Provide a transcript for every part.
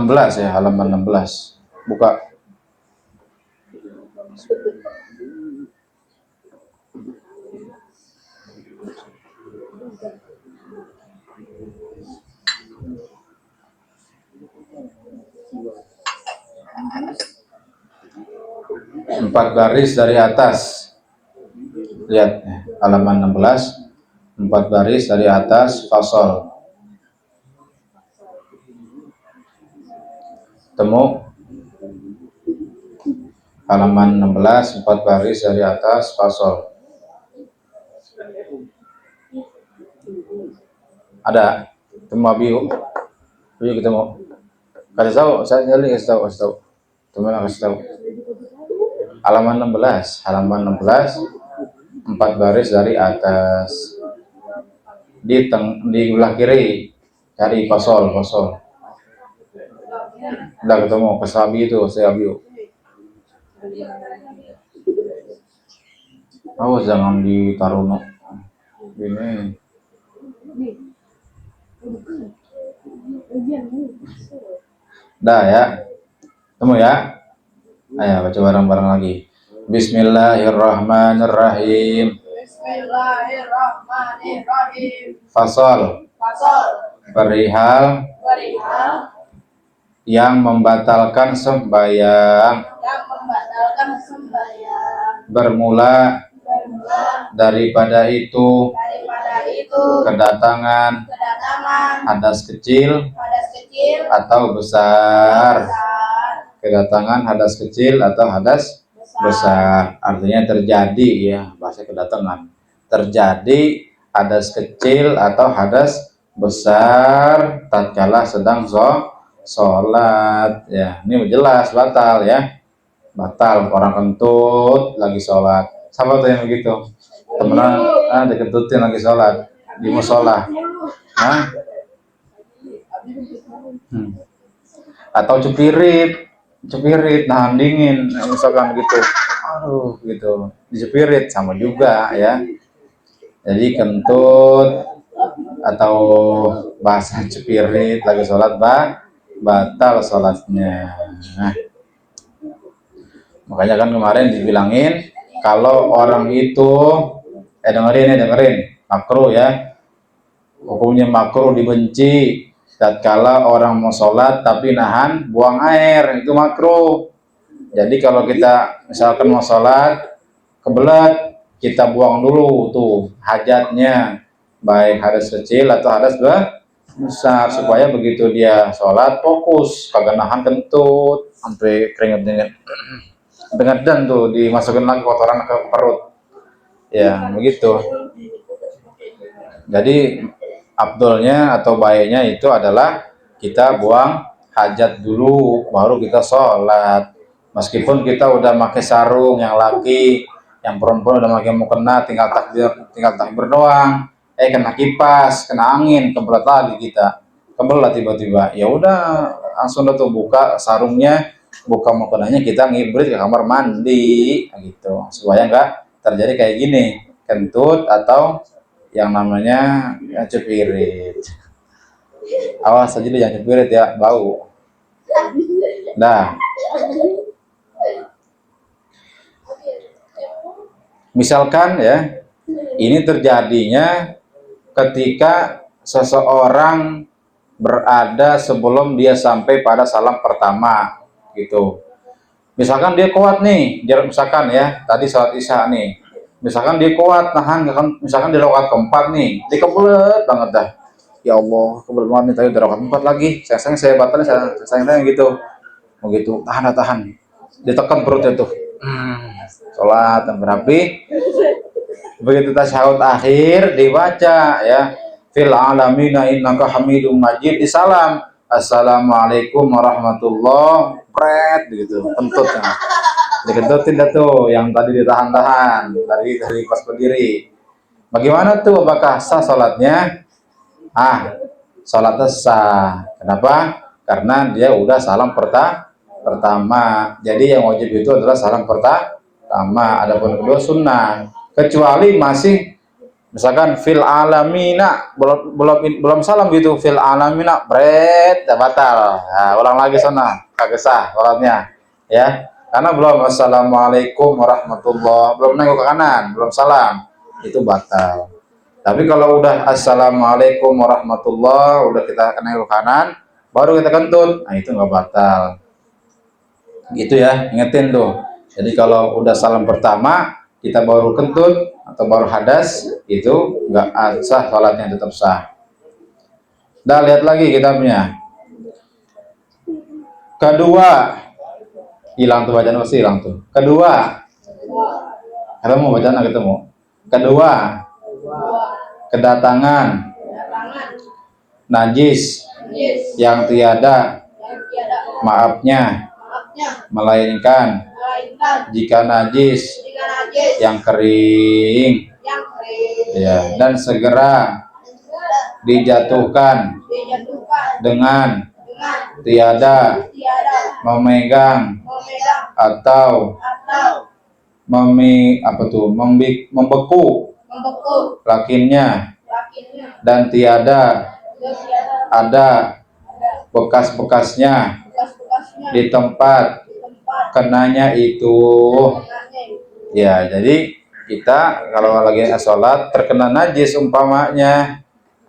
16 ya, halaman 16. Buka. Empat baris dari atas. Lihat halaman 16. 4 baris dari atas, fasol. Temu halaman 16, 4 baris dari atas, fasol. Ada? Temu Abiu? Abiu ketemu? Kasih tahu, saya nyali kasih tahu. Teman kasih tahu. Halaman 16, 4 baris dari atas. Di belah kiri cari fasol. Udah ketemu kesabi itu, saya Abiu. Awas jangan ditaruh ini. Dah ya, temu ya. Ayo baca bareng-bareng lagi. Bismillahirrahmanirrahim. Fasol. Perihal yang membatalkan sembahyang. Bermula daripada itu kedatangan hadas kecil atau besar. Kedatangan hadas kecil atau hadas besar, artinya terjadi ya, bahasa kedatangan. Terjadi hadas kecil atau hadas besar tatkala sedang sholat ya. Ini jelas batal ya. Batal orang kentut lagi sholat. Sama tuh yang begitu. Temenan dikentutin lagi sholat di musola. Atau cepirit nahan dingin misalkan gitu, aduh gitu dicepirit sama juga ya. Jadi kentut atau bahasa cepirit lagi sholat batal sholatnya. Makanya kan kemarin dibilangin kalau orang itu dengerin makruh ya, hukumnya makruh dibenci tatkala orang mau sholat tapi nahan buang air, itu makruh. Jadi kalau kita misalkan mau sholat kebelet, kita buang dulu tuh hajatnya, baik hadas kecil atau hadas besar, supaya begitu dia sholat fokus, kagak nahan kentut sampai keringet dan tuh dimasukin lagi kotoran ke perut ya begitu. Jadi abdolnya atau baiknya itu adalah kita buang hajat dulu baru kita sholat. Meskipun kita udah pakai sarung yang laki, yang perempuan udah pakai mukena, tinggal takbir doang, kena kipas, kena angin, kebelet lagi kita, kebelet tiba-tiba, ya udah langsung tuh buka sarungnya, buka mukenanya, kita ngibrit ke kamar mandi gitu, supaya nggak terjadi kayak gini, kentut atau yang namanya cepirit. Awas aja jangan cepirit ya, bau. Dah. Misalkan ya, ini terjadinya ketika seseorang berada sebelum dia sampai pada salam pertama gitu. Misalkan dia kuat nih, misalkan ya, tadi salat Isya nih. Misalkan dia kuat nahan, misalkan di rakaat keempat nih, dia kebelet banget dah. Ya Allah, kebelet banget nih, tadi udah rakaat keempat lagi. Saya batalin, saya gitu. Begitu, tahan. Ditekan perutnya tuh. Sholat yang berapi. Begitu tasyahud akhir dibaca ya, fil alamina innaka hamidum majid, disalam, assalamualaikum warahmatullahi wabarakatuh gitu, kentutnya dikentutin dah tuh yang tadi ditahan-tahan dari pas berdiri. Bagaimana tuh, apakah sah sholatnya? Sholatnya sah. Kenapa? Karena dia udah salam pertama. Jadi yang wajib itu adalah salam pertama. Adapun kedua sunnah, kecuali masih Misalkan fil alamina, belum salam gitu, fil alamina, bret, ya batal. Nah, ulang lagi sana, kagak sah sholatnya, ya. Karena belum assalamualaikum warahmatullah, belum nengok ke kanan, belum salam, itu batal. Tapi kalau udah assalamualaikum warahmatullah, udah kita nengok ke kanan, baru kita kentut, nah itu nggak batal. Gitu ya, ingetin tuh. Jadi kalau udah salam pertama kita baru kentut atau baru hadas, itu nggak sah, sholatnya tetap sah. Dah, lihat lagi kitabnya. Kedua, hilang tuh bacaan, pasti hilang tuh. Kedua, ketemu bacaan, ketemu. Kedua, kedatangan najis yang tiada maafnya, melainkan jika najis yang kering, ya, dan segera dijatuhkan dengan tiada memegang atau membeku lakinnya, dan tiada ada bekas-bekasnya di tempat kenanya itu. Ya, jadi kita kalau lagi sholat terkena najis umpamanya,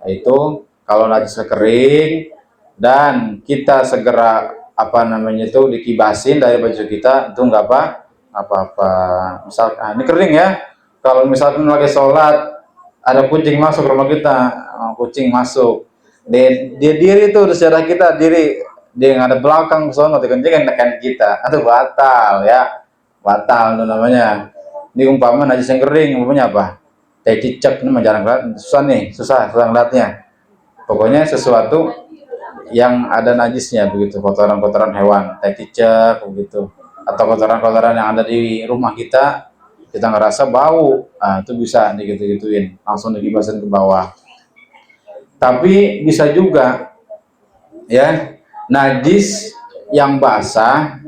itu kalau najisnya kering dan kita segera dikibasin dari baju kita, itu nggak apa-apa. Misalkan ini kering ya, kalau misalkan lagi sholat ada kucing masuk rumah kita, kucing masuk, dia diri tuh di sejarah kita, diri dia yang ada belakang sono dikencingin nekan kita, itu batal ya, batal itu namanya. Ini umpama najis yang kering, umpamanya apa? Teh cicak, ini jarang banget, susah ngeliatnya. Pokoknya sesuatu yang ada najisnya begitu, kotoran-kotoran hewan, teh cicak begitu, atau kotoran-kotoran yang ada di rumah kita ngerasa bau, nah itu bisa digitu-gituin, langsung dikibasin ke bawah. Tapi bisa juga ya, najis yang basah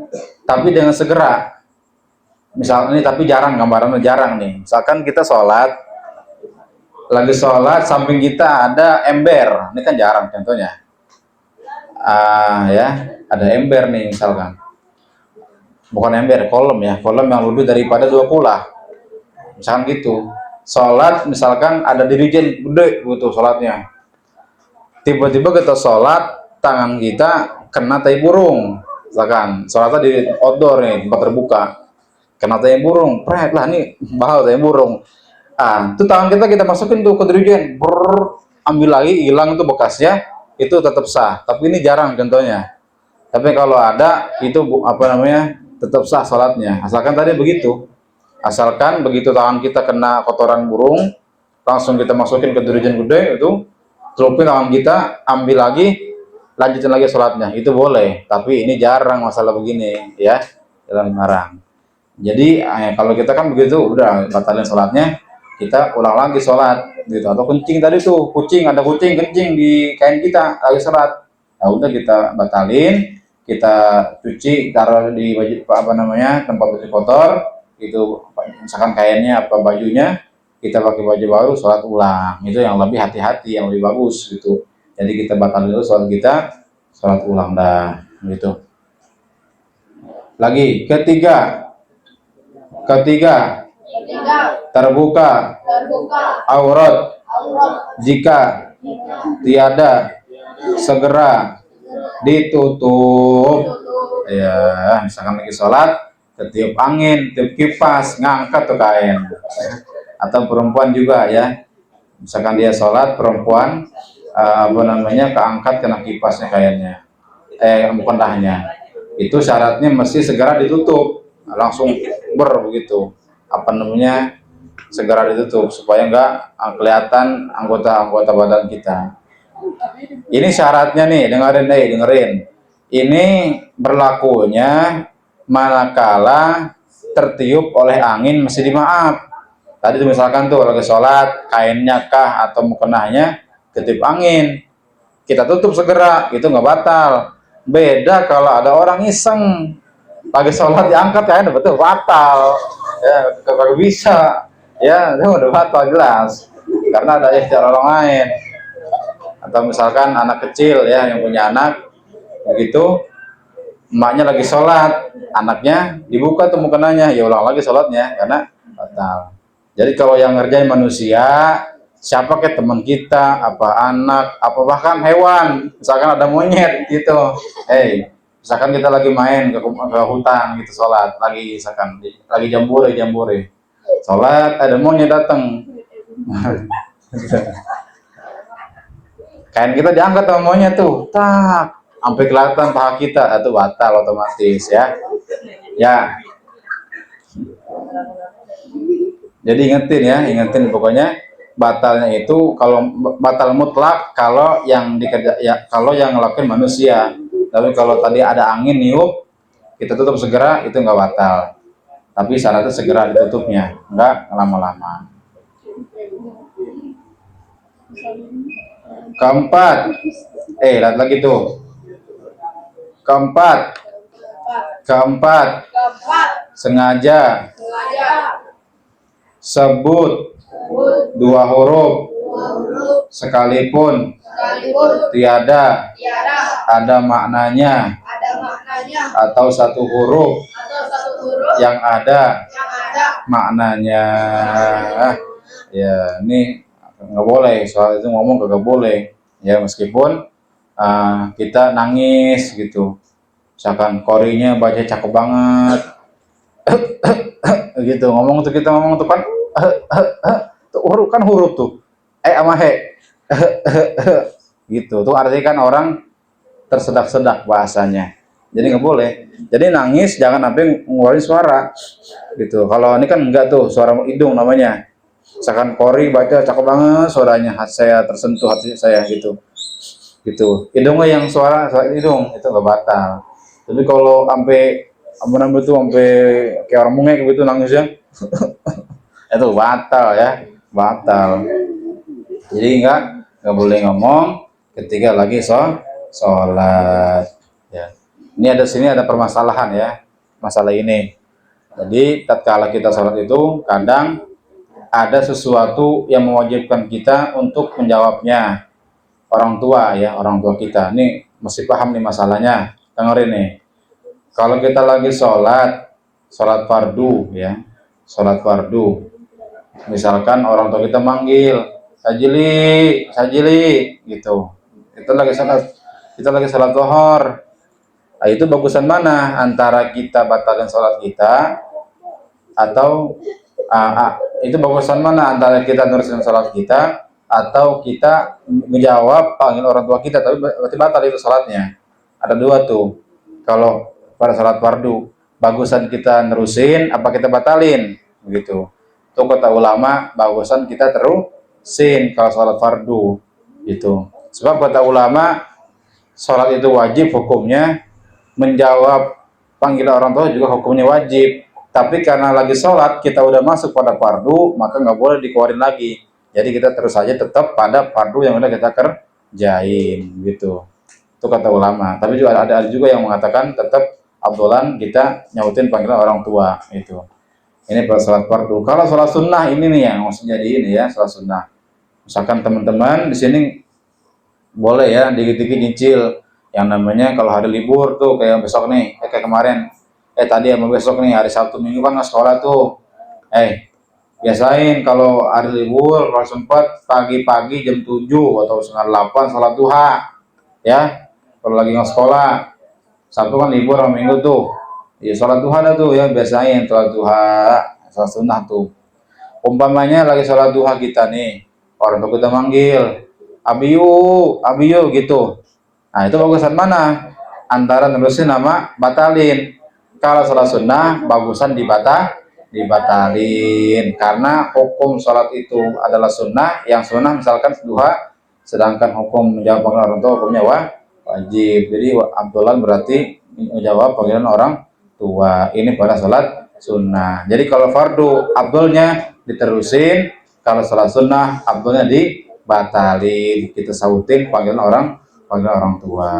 tapi dengan segera. Misalnya ini, tapi jarang, gambarannya jarang nih. Misalkan kita lagi sholat, samping kita ada ember, ini kan jarang contohnya. Ya, ada ember nih misalkan. Bukan ember, kolom ya, kolom yang lebih daripada 2 kula. Misalkan gitu. Sholat, misalkan ada dirijen gede gitu sholatnya. Tiba-tiba kita sholat, tangan kita kena tai burung. Misalkan sholatnya di outdoor nih, tempat terbuka, kena tai burung, pret lah, nih bahal tai burung. Itu tangan kita masukin tuh ke dirijen, ambil lagi, hilang tuh bekasnya, itu tetap sah. Tapi ini jarang contohnya. Tapi kalau ada, itu tetap sah sholatnya. Asalkan tadi begitu. Asalkan begitu tangan kita kena kotoran burung, langsung kita masukin ke dirijen gede itu, celupin tangan kita, ambil lagi, lanjutin lagi sholatnya, itu boleh. Tapi ini jarang masalah begini ya, jarang. Jadi kalau kita kan begitu, udah batalin sholatnya, kita ulang lagi sholat gitu. Atau kencing tadi tuh, ada kucing kencing di kain kita lagi sholat, nah udah kita batalin, kita cuci, taruh di baju tempat cuci kotor itu, misalkan kainnya apa bajunya, kita pakai baju baru, sholat ulang. Itu yang lebih hati-hati, yang lebih bagus gitu. Jadi kita batalin dulu sholat kita, sholat ulang dah gitu. Lagi ketiga, terbuka aurat jika tiada segera ditutup. Ya, misalkan lagi sholat, ketiup angin, tiup kipas, ngangkat tuh kain. Atau perempuan juga ya, misalkan dia sholat, perempuan keangkat kena kipasnya kainnya, bukan dahnya, itu syaratnya mesti segera ditutup, langsung begitu, segera ditutup supaya enggak kelihatan anggota badan kita. Ini syaratnya nih, dengerin. Ini berlakunya manakala tertiup oleh angin mesti dimaaf. Tadi tuh misalkan tuh lagi sholat, kainnya kah atau mukenahnya ketiup angin, kita tutup segera, itu nggak batal. Beda kalau ada orang iseng lagi sholat diangkat kain, betul batal ya, kalau bisa ya, itu udah batal jelas. karena ada ikhtiar orang lain. Atau misalkan anak kecil ya yang punya anak begitu, emaknya lagi sholat, anaknya dibuka tuh mukenanya, ya ulang lagi sholatnya karena batal. Jadi kalau yang ngerjain manusia, siapa ke teman kita, apa anak, apa bahkan hewan, misalkan ada monyet gitu, misalkan kita lagi main ke hutan gitu sholat, lagi misalkan lagi jambure, sholat ada monyet datang, kain kita diangkat sama monyet tuh, tak, sampai kelihatan paha kita, itu batal otomatis ya. Ya, jadi ingetin pokoknya batalnya itu kalau batal mutlak kalau yang dikerja ya, kalau yang ngelakuin manusia. Tapi kalau tadi ada angin niup, kita tutup segera, itu nggak batal. Tapi syaratnya segera ditutupnya, nggak lama-lama. Keempat, lihat lagi tuh. Keempat, sengaja sebut dua huruf sekalipun tiada ada maknanya atau satu huruf yang ada maknanya. Ya, ini nggak boleh, soal itu ngomong nggak boleh ya, meskipun kita nangis gitu, misalkan korinya baca cakep banget gitu, kita ngomong tuh kan tuh huruf tuh sama he gitu tuh, artinya kan orang tersedak-sedak bahasanya, jadi nggak boleh. Jadi nangis jangan sampai ngeluarin suara gitu. Kalau ini kan enggak tuh, suara hidung namanya. Misalkan kori baca cakep banget suaranya, saya tersentuh hati saya gitu hidungnya yang suara hidung, itu nggak batal. Tapi kalau sampai sampai kayak orang mungek gitu nangisnya itu batal. Jadi nggak boleh ngomong ketika lagi sholat ya. Ini sini ada permasalahan ya, masalah ini. Jadi tatkala kita sholat itu kadang ada sesuatu yang mewajibkan kita untuk menjawabnya, orang tua kita. Ini mesti paham nih masalahnya, dengerin nih. Kalau kita lagi sholat fardu ya, sholat fardu, misalkan orang tua kita manggil sajili gitu, kita lagi sholat zuhur. Nah, itu bagusan mana antara kita batalkan sholat kita atau itu bagusan mana antara kita nerusin sholat kita atau kita menjawab panggil orang tua kita tapi berarti batal itu sholatnya. Ada dua tuh. Kalau pada sholat fardu, bagusan kita nerusin apa kita batalin begitu. Itu kata ulama, bagusan kita terusin kalau sholat fardu itu. Sebab kata ulama, sholat itu wajib hukumnya, menjawab panggilan orang tua juga hukumnya wajib. Tapi karena lagi sholat kita udah masuk pada fardu, maka nggak boleh dikeluarin lagi. Jadi kita terus saja tetap pada fardu yang udah kita kerjain gitu. Itu kata ulama. Tapi juga ada juga yang mengatakan tetap abdolan kita nyautin panggilan orang tua itu. Ini pada sholat fardu. Kalau sholat sunnah ini nih yang maksudnya ini ya, sholat sunnah. Misalkan teman-teman di sini boleh ya dikit-dikit nyicil yang namanya kalau hari libur tuh, kayak besok nih, kayak kemarin, tadi sama besok nih hari Sabtu Minggu kan nggak sekolah tuh. Biasain kalau hari libur kalau sempat pagi-pagi jam 7 atau setengah 8 sholat duha ya, kalau lagi nggak sekolah. Sabtu kan libur sama Minggu tuh ya, sholat duha dah tuh ya, biasain sholat duha, sholat sunnah tuh. Umpamanya lagi sholat duha kita nih, orang tua kita manggil abiyu gitu. Nah itu bagusan mana antara nerusin nama batalin. Kalau sholat sunnah bagusan dibatalin karena hukum sholat itu adalah sunnah. Yang sunnah misalkan duha, sedangkan hukum menjawab panggilan orang tua hukumnya wajib. Jadi abdolan berarti menjawab panggilan orang tua ini pada sholat sunnah. Jadi kalau fardu abdolnya diterusin, kalau sholat sunnah abdolnya dibatalin, kita sautin panggilan orang tua.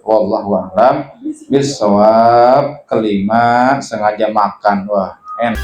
Wallahu a'lam bishawab. Kelima, sengaja makan. Wah, enak.